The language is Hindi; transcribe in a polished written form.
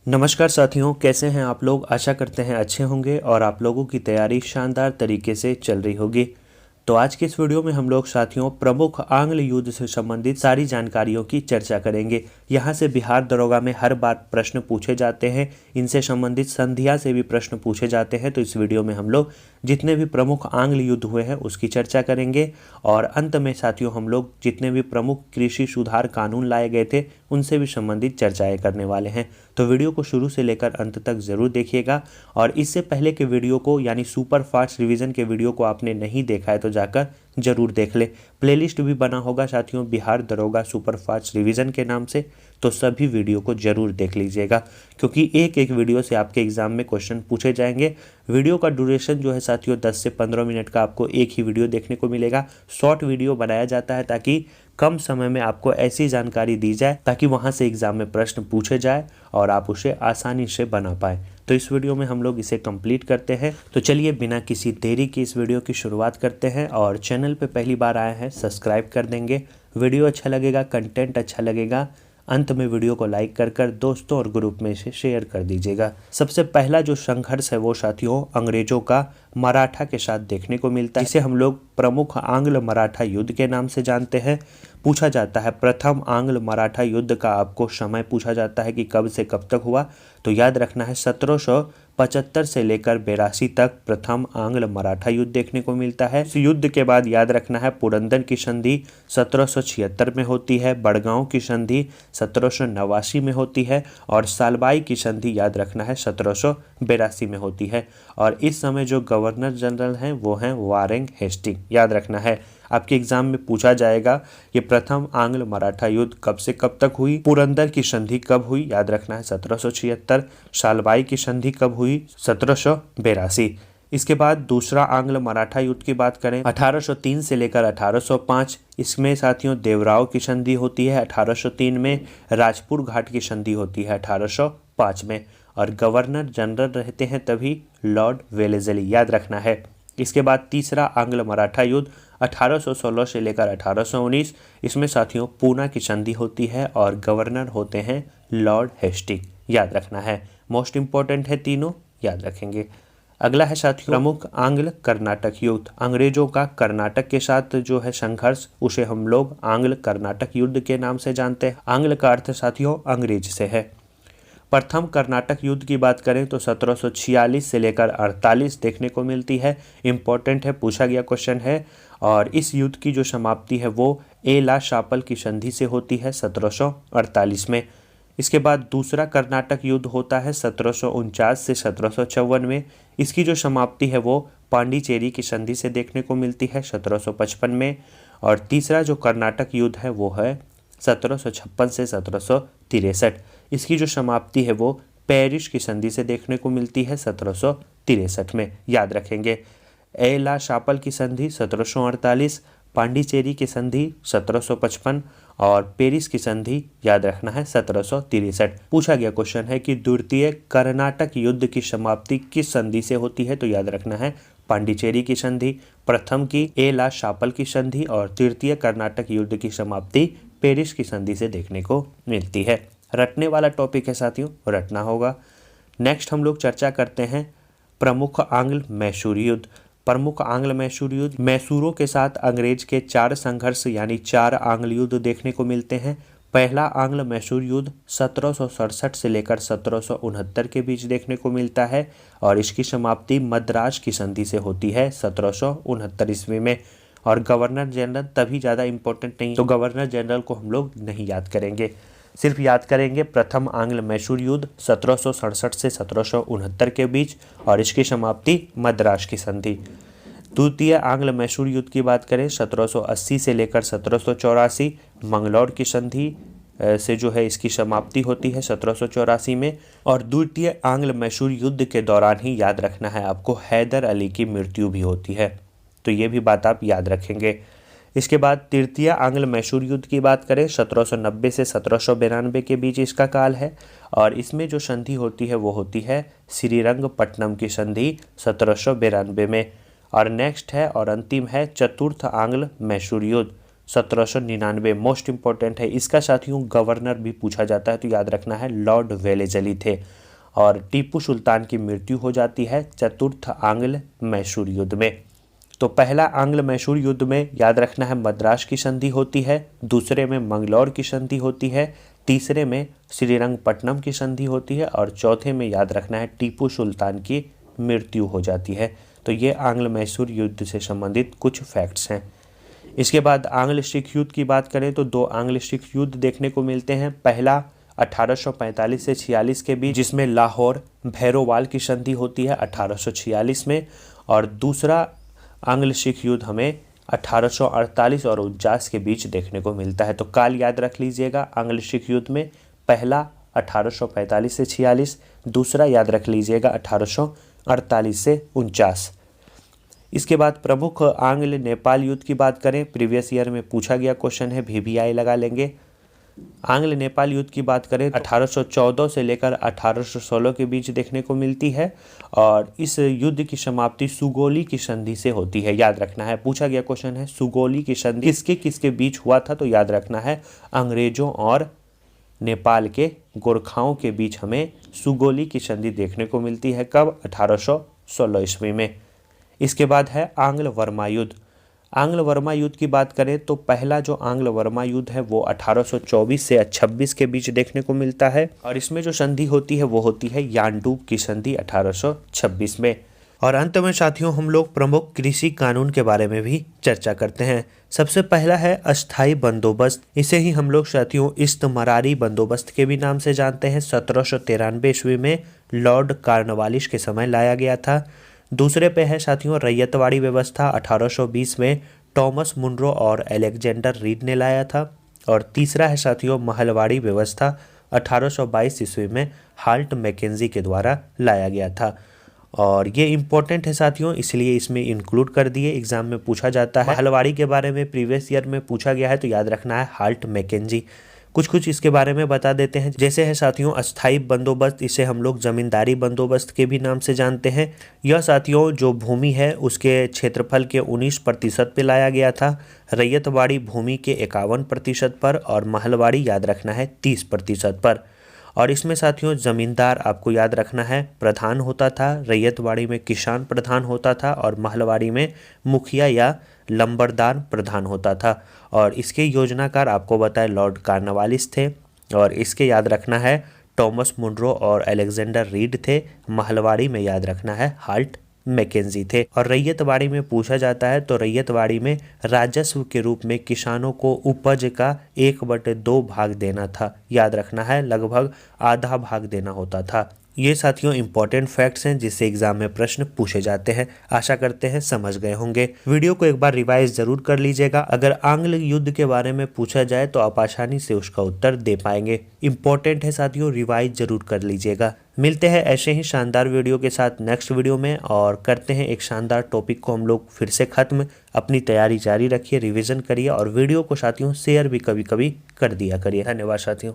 नमस्कार साथियों, कैसे हैं आप लोग। आशा करते हैं अच्छे होंगे और आप लोगों की तैयारी शानदार तरीके से चल रही होगी। तो आज की इस वीडियो में हम लोग साथियों प्रमुख आंग्ल युद्ध से संबंधित सारी जानकारियों की चर्चा करेंगे। यहाँ से बिहार दरोगा में हर बार प्रश्न पूछे जाते हैं, इनसे संबंधित संधिया से भी प्रश्न पूछे जाते हैं। तो इस वीडियो में हम लोग जितने भी प्रमुख आंग्ल युद्ध हुए हैं उसकी चर्चा करेंगे और अंत में साथियों हम लोग जितने भी प्रमुख कृषि सुधार कानून लाए गए थे उनसे भी संबंधित चर्चाएं करने वाले हैं। तो वीडियो को शुरू से लेकर अंत तक ज़रूर देखिएगा। और इससे पहले के वीडियो को यानी सुपर फास्ट रिवीजन के वीडियो को आपने नहीं देखा है तो जाकर जरूर देख ले। प्लेलिस्ट भी बना होगा साथियों बिहार दरोगा सुपर फास्ट रिवीजन के नाम से, तो सभी वीडियो को जरूर देख लीजिएगा क्योंकि एक एक वीडियो से आपके एग्जाम में क्वेश्चन पूछे जाएंगे। वीडियो का ड्यूरेशन जो है साथियों 10 से 15 मिनट का आपको एक ही वीडियो देखने को मिलेगा। शॉर्ट वीडियो बनाया जाता है ताकि कम समय में आपको ऐसी जानकारी दी जाए ताकि वहां से एग्जाम में प्रश्न पूछे जाए और आप उसे आसानी से बना पाए। तो इस वीडियो में हम लोग इसे कंप्लीट करते हैं। तो चलिए बिना किसी देरी की इस वीडियो की शुरुआत करते हैं। और चैनल पे पहली बार आए हैं सब्सक्राइब कर देंगे। वीडियो अच्छा लगेगा, कंटेंट अच्छा लगेगा, अंत में वीडियो को लाइक कर दोस्तों और ग्रुप में इसे शेयर कर दीजिएगा। सबसे पहला जो संघर्ष है वो साथियों अंग्रेजों का मराठा के साथ देखने को मिलता है, जिसे हम लोग प्रमुख आंग्ल मराठा युद्ध के नाम से जानते हैं। पूछा जाता है प्रथम आंग्ल मराठा युद्ध का आपको समय पूछा जाता है कि कब से कब तक हुआ, तो याद रखना है 1775 से लेकर 82 तक प्रथम आंग्ल मराठा युद्ध देखने को मिलता है। इस युद्ध के बाद याद रखना है पुरंदर की संधि 1776 में होती है, बड़गांव की संधि 1789 में होती है और सालबाई की संधि याद रखना है 1782 में होती है। और इस समय जो गवर्नर जनरल हैं वो हैं वारेन हेस्टिंग। याद रखना है आपके एग्जाम में पूछा जाएगा कि प्रथम आंग्ल मराठा युद्ध कब से कब तक हुई, पुरंदर की संधि कब हुई, याद रखना है 1776, सालबाई की संधि कब हुई 1782। इसके बाद दूसरा आंग्ल मराठा युद्ध की बात करें 1803 से लेकर 1805, इसमें साथियों देवराव की संधि होती है 1803 में, राजपुर घाट की संधि होती है 1805 में और गवर्नर जनरल रहते हैं तभी लॉर्ड वेलेस्ली। याद रखना है। इसके बाद तीसरा आंग्ल मराठा युद्ध 1816 से लेकर 1819, इसमें साथियों पूना की संधि होती है और गवर्नर होते हैं लॉर्ड हेस्टिंग। याद रखना है, मोस्ट इंपॉर्टेंट है, तीनों याद रखेंगे। अगला है साथियों प्रमुख आंग्ल कर्नाटक युद्ध। अंग्रेजों का कर्नाटक के साथ जो है संघर्ष उसे हम लोग आंग्ल कर्नाटक युद्ध के नाम से जानते हैं। आंग्ल का अर्थ साथियों अंग्रेज से है। प्रथम कर्नाटक युद्ध की बात करें तो 1746 से लेकर 48 देखने को मिलती है। इंपॉर्टेंट है, पूछा गया क्वेश्चन है। और इस युद्ध की जो समाप्ति है वो एला शापल की संधि से होती है 1748 में। इसके बाद दूसरा कर्नाटक युद्ध होता है 1749 से 1754 में। इसकी जो समाप्ति है वो पांडिचेरी की संधि से देखने को मिलती है 1755 में। और तीसरा जो कर्नाटक युद्ध है वो है 1756 से 1763। इसकी जो समाप्ति है वो पेरिस की संधि से देखने को मिलती है 1763 में। याद रखेंगे एला शापल की संधि 1748, पांडिचेरी की संधि 1755 और पेरिस की संधि याद रखना है 1763। पूछा गया क्वेश्चन है कि द्वितीय कर्नाटक युद्ध की समाप्ति किस संधि से होती है, तो याद रखना है पांडिचेरी की संधि, प्रथम की एला शापल की संधि और तृतीय कर्नाटक युद्ध की समाप्ति पेरिस की संधि से देखने को मिलती है। रटने वाला टॉपिक है साथियों, रटना होगा। नेक्स्ट हम लोग चर्चा करते हैं प्रमुख आंग्ल मैसूर युद्ध। प्रमुख आंग्ल मैसूर युद्ध, मैसूरों के साथ अंग्रेज के 4 संघर्ष यानी 4 आंग्ल युद्ध देखने को मिलते हैं। पहला आंग्ल मैसूर युद्ध 1767 से लेकर 1769 के बीच देखने को मिलता है और इसकी समाप्ति मद्रास की संधि से होती है 1769 ईस्वी में। और गवर्नर जनरल तभी ज़्यादा इंपॉर्टेंट नहीं, तो गवर्नर जनरल को हम लोग नहीं याद करेंगे, सिर्फ याद करेंगे प्रथम आंग्ल मैसूर युद्ध 1767 से 1769 के बीच और इसकी समाप्ति मद्रास की संधि। द्वितीय आंग्ल मैसूर युद्ध की बात करें 1780 से लेकर 1784, मंगलौर की संधि से जो है इसकी समाप्ति होती है 1784 में। और द्वितीय आंग्ल मैसूर युद्ध के दौरान ही याद रखना है आपको हैदर अली की मृत्यु भी होती है, तो ये भी बात आप याद रखेंगे। इसके बाद तृतीय आंग्ल मैसूर युद्ध की बात करें 1790 से 1792 के बीच इसका काल है और इसमें जो संधि होती है वो होती है श्रीरंगपट्टनम की संधि 1792 में। और नेक्स्ट है और अंतिम है चतुर्थ आंग्ल मैसूर युद्ध 1799 मोस्ट इंपॉर्टेंट है। इसका साथियों गवर्नर भी पूछा जाता है, तो याद रखना है लॉर्ड वेलेजली थे। और टीपू सुल्तान की मृत्यु हो जाती है चतुर्थ आंग्ल मैसूर युद्ध में। तो पहला आंग्ल मैसूर युद्ध में याद रखना है मद्रास की संधि होती है, दूसरे में मंगलौर की संधि होती है, तीसरे में श्रीरंगपट्टनम की संधि होती है और चौथे में याद रखना है टीपू सुल्तान की मृत्यु हो जाती है। तो ये आंग्ल मैसूर युद्ध से संबंधित कुछ फैक्ट्स हैं। इसके बाद आंग्ल सिख युद्ध की बात करें तो दो आंग्ल सिख युद्ध देखने को मिलते हैं। पहला 1845 से 46 के बीच, जिसमें लाहौर भैरोवाल की संधि होती है 1846 में, और दूसरा आंग्ल सिख युद्ध हमें 1848 और 49 के बीच देखने को मिलता है। तो काल याद रख लीजिएगा आंग्ल सिख युद्ध में, पहला 1845 से 46, दूसरा याद रख लीजिएगा 1848 से 49। इसके बाद प्रमुख आंग्ल नेपाल युद्ध की बात करें, प्रीवियस ईयर में पूछा गया क्वेश्चन है, VVI लगा लेंगे। आंग्ल नेपाल युद्ध की बात करें 1814 से लेकर 1816 के बीच देखने को मिलती है और इस युद्ध की समाप्ति सुगौली की संधि से होती है। याद रखना है, पूछा गया क्वेश्चन है सुगौली की संधि किसके किसके बीच हुआ था, तो याद रखना है अंग्रेजों और नेपाल के गोरखाओं के बीच हमें सुगौली की संधि देखने को मिलती है। कब? 1816 ईस्वी में। इसके बाद है आंग्ल वर्मा युद्ध। आंग्ल वर्मा युद्ध की बात करें तो पहला जो आंग्ल वर्मा युद्ध है वो 1824 से 26 के बीच देखने को मिलता है और इसमें जो संधि होती है वो होती है यानडूब की संधि 1826 में। और अंत में साथियों हम लोग प्रमुख कृषि कानून के बारे में भी चर्चा करते हैं। सबसे पहला है अस्थाई बंदोबस्त। इसे ही हम लोग साथियों इस्तमरारी बंदोबस्त के भी नाम से जानते हैं। 1793 ईस्वी में लॉर्ड कार्नवालिस के समय लाया गया था। दूसरे पे है साथियों रैयतवाड़ी व्यवस्था, 1820 में टॉमस मुनरो और अलेक्जेंडर रीड ने लाया था। और तीसरा है साथियों महलवाड़ी व्यवस्था, 1822 ईस्वी में हाल्ट मैकेंजी के द्वारा लाया गया था। और ये इम्पोर्टेंट है साथियों, इसलिए इसमें इंक्लूड कर दिए, एग्जाम में पूछा जाता है। महलवाड़ी के बारे में प्रीवियस ईयर में पूछा गया है, तो याद रखना है हाल्ट मैकेंजी। कुछ इसके बारे में बता देते हैं। जैसे है साथियों अस्थाई बंदोबस्त, इसे हम लोग जमींदारी बंदोबस्त के भी नाम से जानते हैं। यह साथियों जो भूमि है उसके क्षेत्रफल के 19% पे लाया गया था, रैयतवाड़ी भूमि के 51% पर और महलवाड़ी याद रखना है 30% पर। और इसमें साथियों जमींदार आपको याद रखना है प्रधान होता था, रैयतवाड़ी में किसान प्रधान होता था और महलवाड़ी में मुखिया या लंबरदार प्रधान होता था। और इसके योजनाकार आपको बताए लॉर्ड कार्नवालिस थे और इसके याद रखना है टॉमस मुनरो और अलेक्जेंडर रीड थे। महलवाड़ी में याद रखना है हाल्ट मैकेंजी थे। और रैयतवाड़ी में पूछा जाता है तो रैयतवाड़ी में राजस्व के रूप में किसानों को उपज का 1/2 भाग देना था। याद रखना है लगभग आधा भाग देना होता था। ये साथियों इंपॉर्टेंट फैक्ट्स हैं जिससे एग्जाम में प्रश्न पूछे जाते हैं। आशा करते हैं समझ गए होंगे। वीडियो को एक बार रिवाइज जरूर कर लीजिएगा। अगर आंग्ल युद्ध के बारे में पूछा जाए तो आप आसानी से उसका उत्तर दे पाएंगे। इंपॉर्टेंट है साथियों, रिवाइज जरूर कर लीजिएगा। मिलते हैं ऐसे ही शानदार वीडियो के साथ नेक्स्ट वीडियो में और करते हैं एक शानदार टॉपिक को हम लोग फिर से खत्म। अपनी तैयारी जारी रखिए, रिविजन करिए और वीडियो को साथियों शेयर भी कभी कभी कर दिया करिए। धन्यवाद साथियों।